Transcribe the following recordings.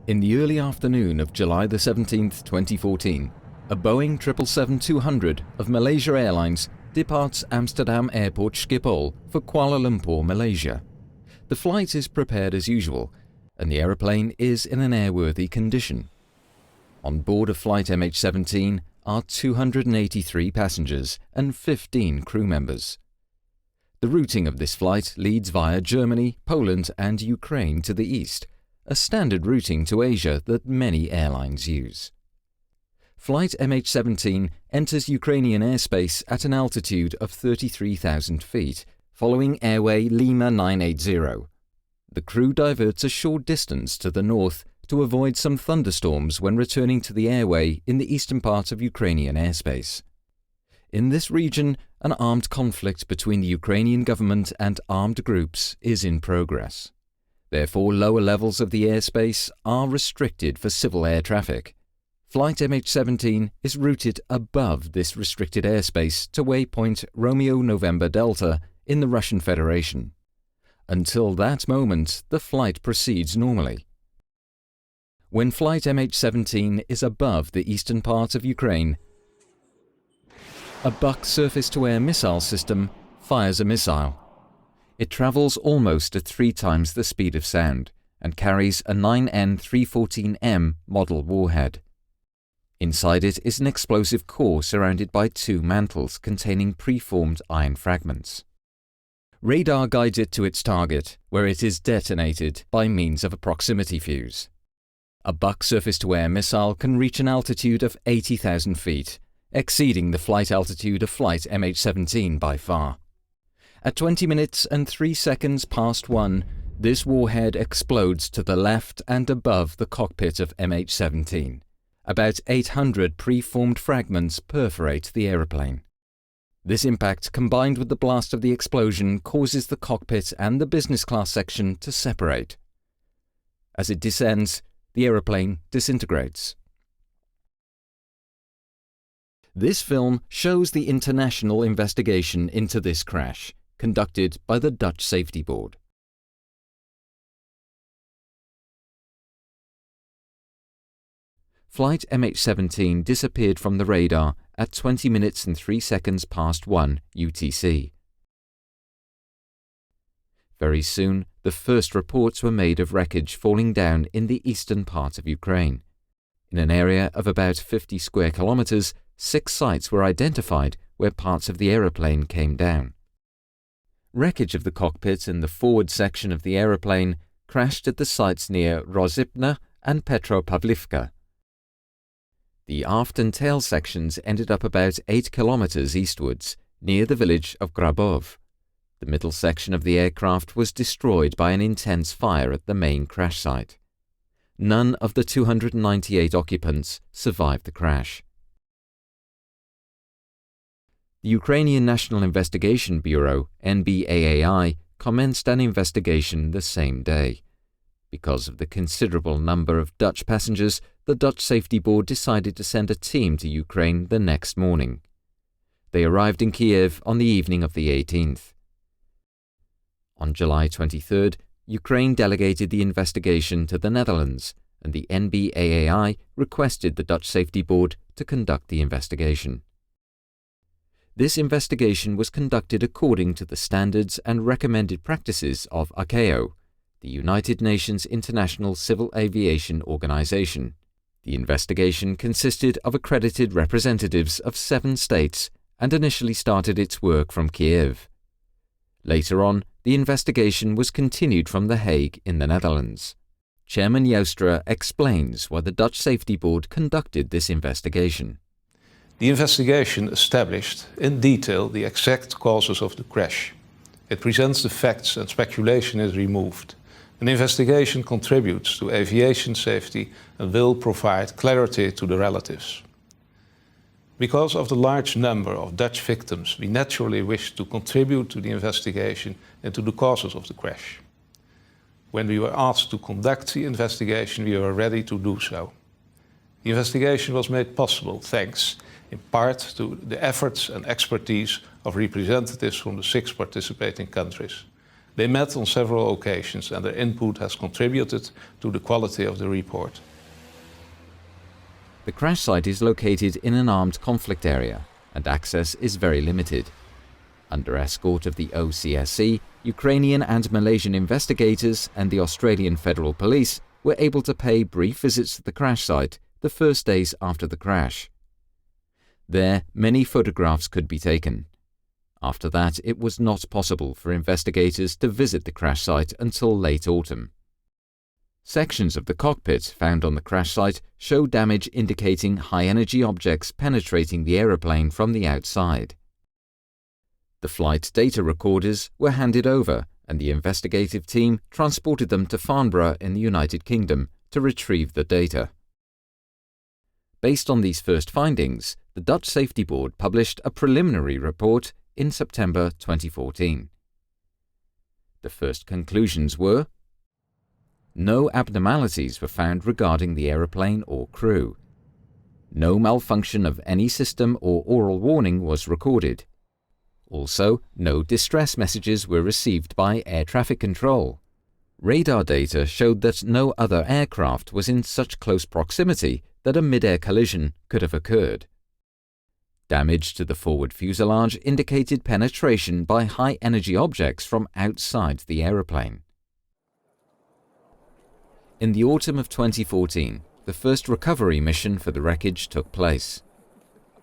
In the early afternoon of July the 17th, 2014, a Boeing 777-200 of Malaysia Airlines departs Amsterdam Airport Schiphol for Kuala Lumpur, Malaysia. The flight is prepared as usual, and the aeroplane is in an airworthy condition. On board of flight MH17 are 283 passengers and 15 crew members. The routing of this flight leads via Germany, Poland and Ukraine to the east, a standard routing to Asia that many airlines use. Flight MH17 enters Ukrainian airspace at an altitude of 33,000 feet, following airway Lima 980. The crew diverts a short distance to the north to avoid some thunderstorms when returning to the airway in the eastern part of Ukrainian airspace. In this region, an armed conflict between the Ukrainian government and armed groups is in progress. Therefore, lower levels of the airspace are restricted for civil air traffic. Flight MH17 is routed above this restricted airspace to waypoint Romeo November Delta in the Russian Federation. Until that moment, the flight proceeds normally. When flight MH17 is above the eastern part of Ukraine, a Buk surface-to-air missile system fires a missile. It travels almost at 3 times the speed of sound and carries a 9N314M model warhead. Inside it is an explosive core surrounded by 2 mantles containing preformed iron fragments. Radar guides it to its target, where it is detonated by means of a proximity fuse. A Buk surface-to-air missile can reach an altitude of 80,000 feet, exceeding the flight altitude of flight MH17 by far. At 20 minutes and 3 seconds past 1, this warhead explodes to the left and above the cockpit of MH17. About 800 preformed fragments perforate the aeroplane. This impact, combined with the blast of the explosion, causes the cockpit and the business class section to separate. As it descends, the aeroplane disintegrates. This film shows the international investigation into this crash, conducted by the Dutch Safety Board. Flight MH17 disappeared from the radar at 20 minutes and 3 seconds past 1 UTC. Very soon, the first reports were made of wreckage falling down in the eastern part of Ukraine. In an area of about 50 square kilometers, 6 sites were identified where parts of the aeroplane came down. Wreckage of the cockpit and the forward section of the aeroplane crashed at the sites near Rozipna and Petropavlivka. The aft and tail sections ended up about 8 kilometers eastwards, near the village of Grabov. The middle section of the aircraft was destroyed by an intense fire at the main crash site. None of the 298 occupants survived the crash. The Ukrainian National Investigation Bureau, NBAAI, commenced an investigation the same day. Because of the considerable number of Dutch passengers, the Dutch Safety Board decided to send a team to Ukraine the next morning. They arrived in Kiev on the evening of the 18th. On July 23rd, Ukraine delegated the investigation to the Netherlands, and the NBAAI requested the Dutch Safety Board to conduct the investigation. This investigation was conducted according to the standards and recommended practices of ICAO, the United Nations International Civil Aviation Organization. The investigation consisted of accredited representatives of 7 states and initially started its work from Kiev. Later on, the investigation was continued from The Hague in the Netherlands. Chairman Joustra explains why the Dutch Safety Board conducted this investigation. The investigation established in detail the exact causes of the crash. It presents the facts and speculation is removed. An investigation contributes to aviation safety and will provide clarity to the relatives. Because of the large number of Dutch victims, we naturally wish to contribute to the investigation into the causes of the crash. When we were asked to conduct the investigation, we were ready to do so. The investigation was made possible thanks, in part, to the efforts and expertise of representatives from the 6 participating countries. They met on several occasions and their input has contributed to the quality of the report. The crash site is located in an armed conflict area and access is very limited. Under escort of the OCSC, Ukrainian and Malaysian investigators and the Australian Federal Police were able to pay brief visits to the crash site the first days after the crash. There, many photographs could be taken. After that, it was not possible for investigators to visit the crash site until late autumn. Sections of the cockpit found on the crash site show damage indicating high-energy objects penetrating the aeroplane from the outside. The flight data recorders were handed over and the investigative team transported them to Farnborough in the United Kingdom to retrieve the data. Based on these first findings, the Dutch Safety Board published a preliminary report in September 2014. The first conclusions were: no abnormalities were found regarding the aeroplane or crew. No malfunction of any system or oral warning was recorded. Also, no distress messages were received by air traffic control. Radar data showed that no other aircraft was in such close proximity that a mid-air collision could have occurred. Damage to the forward fuselage indicated penetration by high-energy objects from outside the aeroplane. In the autumn of 2014, the first recovery mission for the wreckage took place.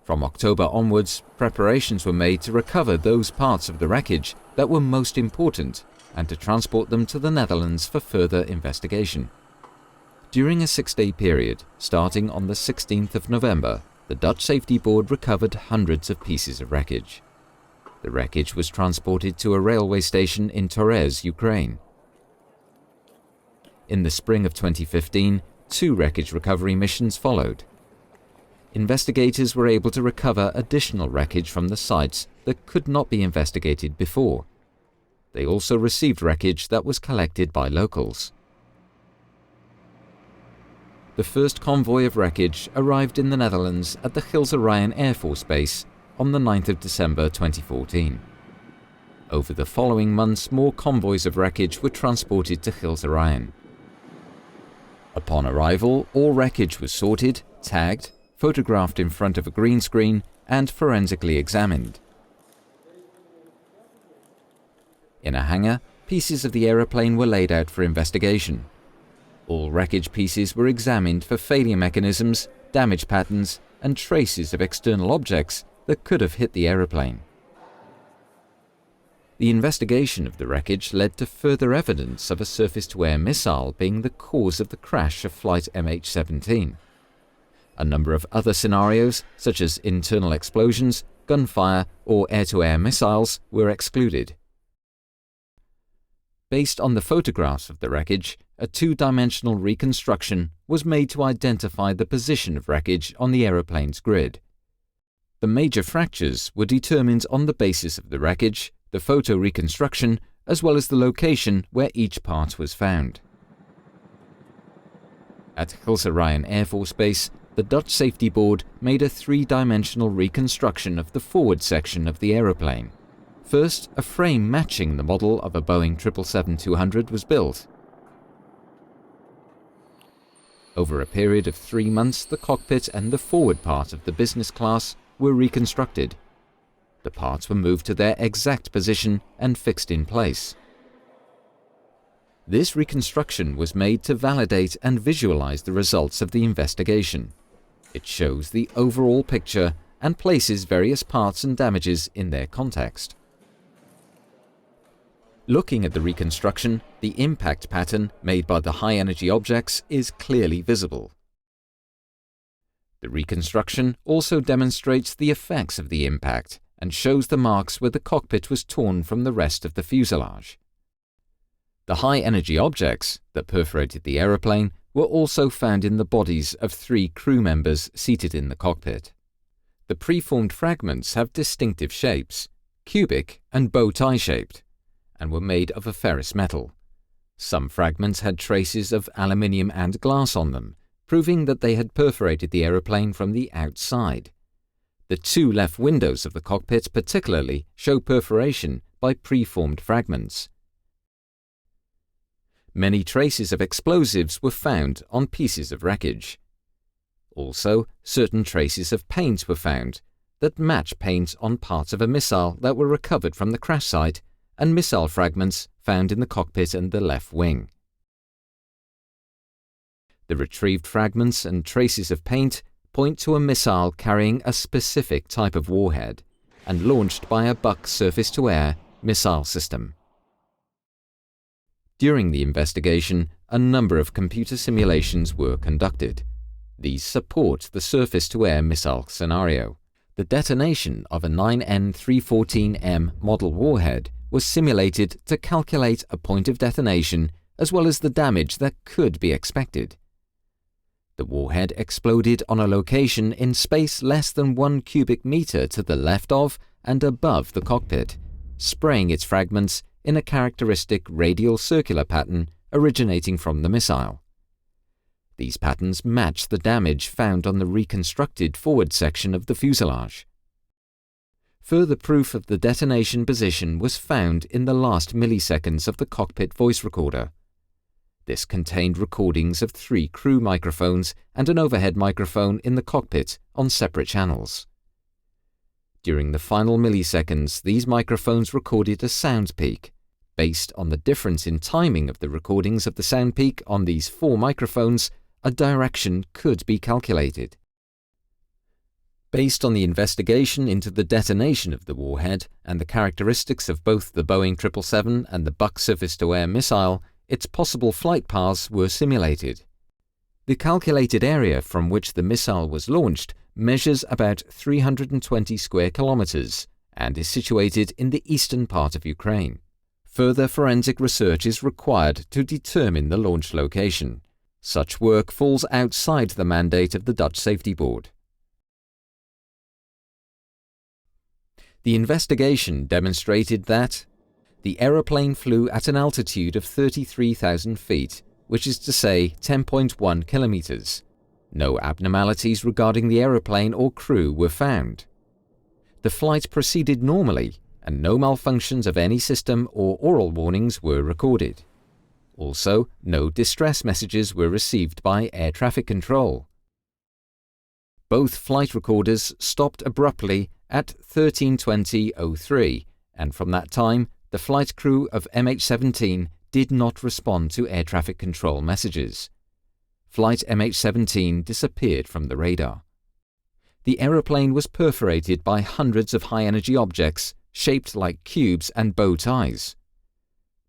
From October onwards, preparations were made to recover those parts of the wreckage that were most important and to transport them to the Netherlands for further investigation. During a 6-day period, starting on the 16th of November, the Dutch Safety Board recovered hundreds of pieces of wreckage. The wreckage was transported to a railway station in Torez, Ukraine. In the spring of 2015, 2 wreckage recovery missions followed. Investigators were able to recover additional wreckage from the sites that could not be investigated before. They also received wreckage that was collected by locals. The first convoy of wreckage arrived in the Netherlands at the Gilse Ryan Air Force Base on the 9th of December 2014. Over the following months, more convoys of wreckage were transported to Gilse Ryan. Upon arrival, all wreckage was sorted, tagged, photographed in front of a green screen, and forensically examined. In a hangar, pieces of the aeroplane were laid out for investigation. All wreckage pieces were examined for failure mechanisms, damage patterns, and traces of external objects that could have hit the aeroplane. The investigation of the wreckage led to further evidence of a surface-to-air missile being the cause of the crash of flight MH-17. A number of other scenarios, such as internal explosions, gunfire, or air-to-air missiles, were excluded. Based on the photographs of the wreckage, a 2-dimensional reconstruction was made to identify the position of wreckage on the aeroplane's grid. The major fractures were determined on the basis of the wreckage, the photo reconstruction, as well as the location where each part was found. At Gilse Ryan Air Force Base, the Dutch Safety Board made a 3-dimensional reconstruction of the forward section of the aeroplane. First, a frame matching the model of a Boeing 777-200 was built. Over a period of 3 months, the cockpit and the forward part of the business class were reconstructed. The parts were moved to their exact position and fixed in place. This reconstruction was made to validate and visualize the results of the investigation. It shows the overall picture and places various parts and damages in their context. Looking at the reconstruction, the impact pattern made by the high-energy objects is clearly visible. The reconstruction also demonstrates the effects of the impact and shows the marks where the cockpit was torn from the rest of the fuselage. The high-energy objects that perforated the aeroplane were also found in the bodies of 3 crew members seated in the cockpit. The preformed fragments have distinctive shapes, cubic and bow tie shaped, and were made of a ferrous metal. Some fragments had traces of aluminium and glass on them, proving that they had perforated the aeroplane from the outside. The 2 left windows of the cockpit particularly show perforation by preformed fragments. Many traces of explosives were found on pieces of wreckage. Also, certain traces of paint were found that match paint on parts of a missile that were recovered from the crash site and missile fragments found in the cockpit and the left wing. The retrieved fragments and traces of paint point to a missile carrying a specific type of warhead and launched by a Buck surface-to-air missile system. During the investigation, a number of computer simulations were conducted. These support the surface-to-air missile scenario. The detonation of a 9N314M model warhead was simulated to calculate a point of detonation as well as the damage that could be expected. The warhead exploded on a location in space less than 1 cubic meter to the left of and above the cockpit, spraying its fragments in a characteristic radial circular pattern originating from the missile. These patterns match the damage found on the reconstructed forward section of the fuselage. Further proof of the detonation position was found in the last milliseconds of the cockpit voice recorder. This contained recordings of 3 crew microphones and an overhead microphone in the cockpit on separate channels. During the final milliseconds, these microphones recorded a sound peak. Based on the difference in timing of the recordings of the sound peak on these 4 microphones, a direction could be calculated. Based on the investigation into the detonation of the warhead and the characteristics of both the Boeing 777 and the Buck surface-to-air missile, its possible flight paths were simulated. The calculated area from which the missile was launched measures about 320 square kilometers and is situated in the eastern part of Ukraine. Further forensic research is required to determine the launch location. Such work falls outside the mandate of the Dutch Safety Board. The investigation demonstrated that the aeroplane flew at an altitude of 33,000 feet, which is to say 10.1 kilometers. No abnormalities regarding the aeroplane or crew were found. The flight proceeded normally, and no malfunctions of any system or oral warnings were recorded. Also, no distress messages were received by air traffic control. Both flight recorders stopped abruptly at 13:20:03, and from that time, the flight crew of MH-17 did not respond to air traffic control messages. Flight MH-17 disappeared from the radar. The aeroplane was perforated by hundreds of high-energy objects shaped like cubes and bow ties.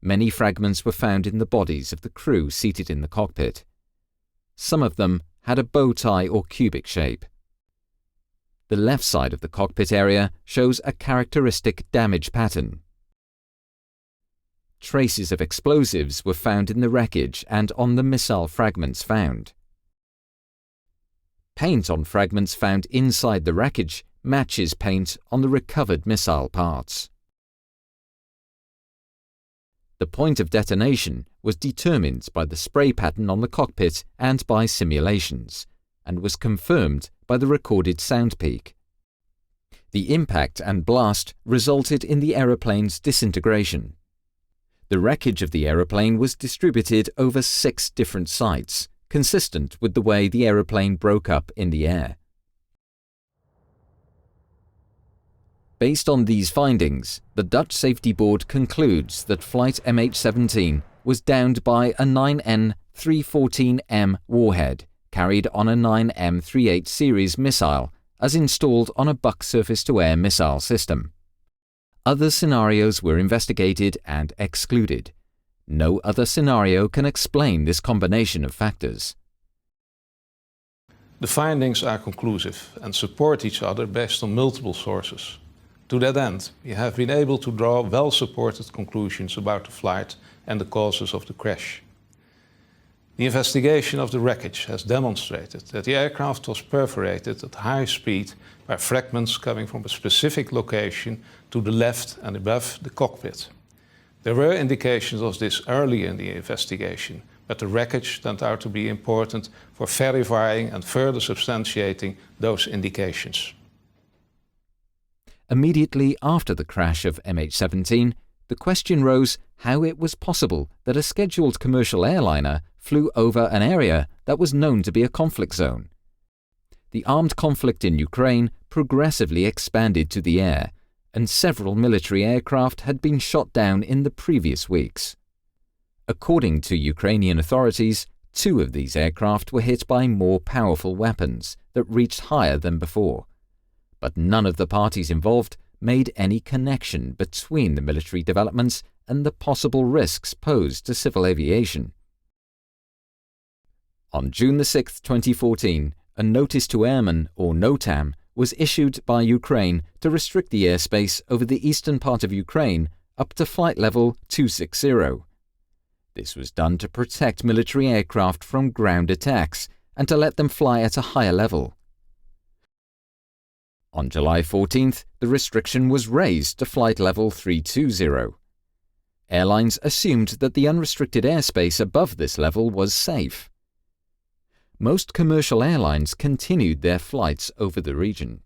Many fragments were found in the bodies of the crew seated in the cockpit. Some of them had a bow tie or cubic shape. The left side of the cockpit area shows a characteristic damage pattern. Traces of explosives were found in the wreckage and on the missile fragments found. Paint on fragments found inside the wreckage matches paint on the recovered missile parts. The point of detonation was determined by the spray pattern on the cockpit and by simulations, and was confirmed by the recorded sound peak. The impact and blast resulted in the aeroplane's disintegration. The wreckage of the aeroplane was distributed over 6 different sites, consistent with the way the aeroplane broke up in the air. Based on these findings, the Dutch Safety Board concludes that flight MH17 was downed by a 9N314M warhead carried on a 9M38 series missile as installed on a Buck surface-to-air missile system. Other scenarios were investigated and excluded. No other scenario can explain this combination of factors. The findings are conclusive and support each other based on multiple sources. To that end, we have been able to draw well-supported conclusions about the flight and the causes of the crash. The investigation of the wreckage has demonstrated that the aircraft was perforated at high speed by fragments coming from a specific location to the left and above the cockpit. There were indications of this early in the investigation, but the wreckage turned out to be important for verifying and further substantiating those indications. Immediately after the crash of MH17, the question rose how it was possible that a scheduled commercial airliner flew over an area that was known to be a conflict zone. The armed conflict in Ukraine progressively expanded to the air, and several military aircraft had been shot down in the previous weeks. According to Ukrainian authorities, 2 of these aircraft were hit by more powerful weapons that reached higher than before, but none of the parties involved made any connection between the military developments and the possible risks posed to civil aviation. On June 6, 2014, a Notice to Airmen, or NOTAM, was issued by Ukraine to restrict the airspace over the eastern part of Ukraine up to flight level 260. This was done to protect military aircraft from ground attacks and to let them fly at a higher level. On July 14th, the restriction was raised to flight level 320. Airlines assumed that the unrestricted airspace above this level was safe. Most commercial airlines continued their flights over the region.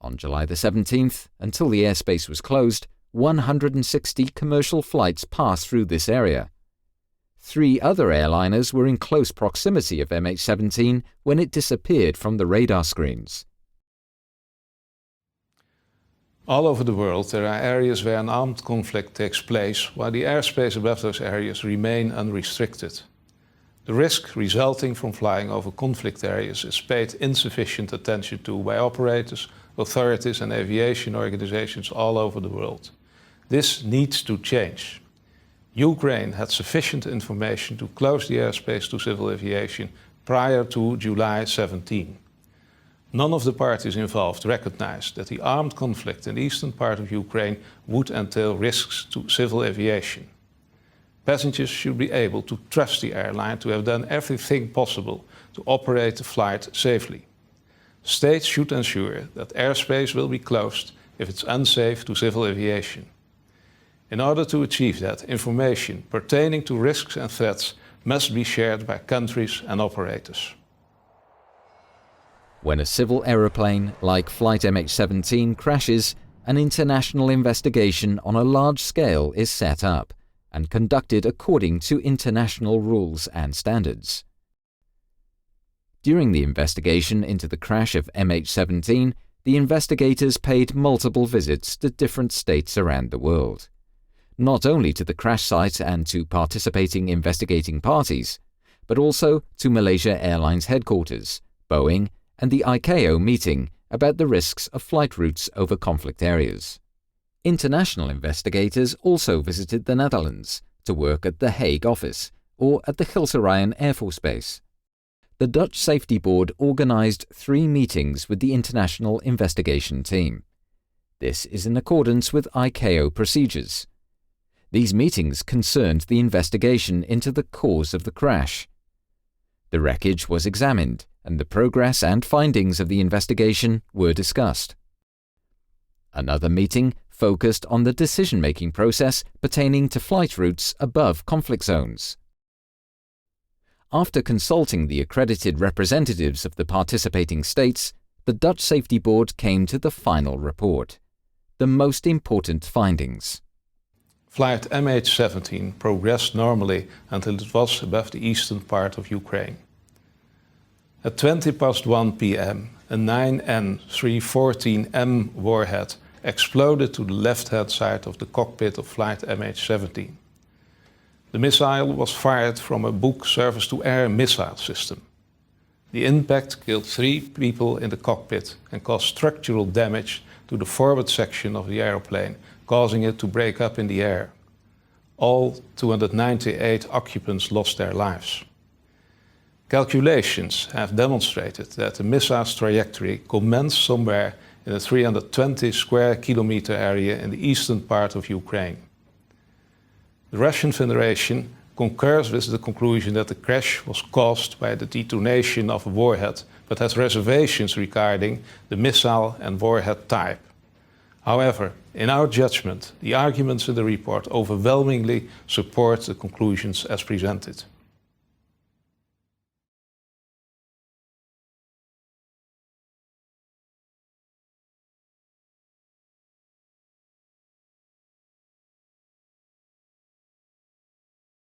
On July 17th, until the airspace was closed, 160 commercial flights passed through this area. 3 other airliners were in close proximity of MH17 when it disappeared from the radar screens. All over the world there are areas where an armed conflict takes place while the airspace above those areas remain unrestricted. The risk resulting from flying over conflict areas is paid insufficient attention to by operators, authorities and aviation organizations all over the world. This needs to change. Ukraine had sufficient information to close the airspace to civil aviation prior to July 17. None of the parties involved recognized that the armed conflict in the eastern part of Ukraine would entail risks to civil aviation. Passengers should be able to trust the airline to have done everything possible to operate the flight safely. States should ensure that airspace will be closed if it's unsafe to civil aviation. In order to achieve that, information pertaining to risks and threats must be shared by countries and operators. When a civil aeroplane like Flight MH17 crashes, an international investigation on a large scale is set up and conducted according to international rules and standards. During the investigation into the crash of MH17, the investigators paid multiple visits to different states around the world, not only to the crash site and to participating investigating parties, but also to Malaysia Airlines headquarters, Boeing, and the ICAO meeting about the risks of flight routes over conflict areas. International investigators also visited the Netherlands to work at the Hague office or at the Gilserijen Air Force Base. The Dutch Safety Board organized 3 meetings with the international investigation team. This is in accordance with ICAO procedures. These meetings concerned the investigation into the cause of the crash. The wreckage was examined, and the progress and findings of the investigation were discussed. Another meeting focused on the decision-making process pertaining to flight routes above conflict zones. After consulting the accredited representatives of the participating states, the Dutch Safety Board came to the final report, the most important findings. Flight MH17 progressed normally until it was above the eastern part of Ukraine. At 1 p.m, a 9N314M warhead exploded to the left-hand side of the cockpit of Flight MH17. The missile was fired from a Buk surface-to-air missile system. The impact killed 3 people in the cockpit and caused structural damage to the forward section of the aeroplane, causing it to break up in the air. All 298 occupants lost their lives. Calculations have demonstrated that the missile's trajectory commenced somewhere in a 320 square kilometer area in the eastern part of Ukraine. The Russian Federation concurs with the conclusion that the crash was caused by the detonation of a warhead, but has reservations regarding the missile and warhead type. However, in our judgment, the arguments in the report overwhelmingly support the conclusions as presented.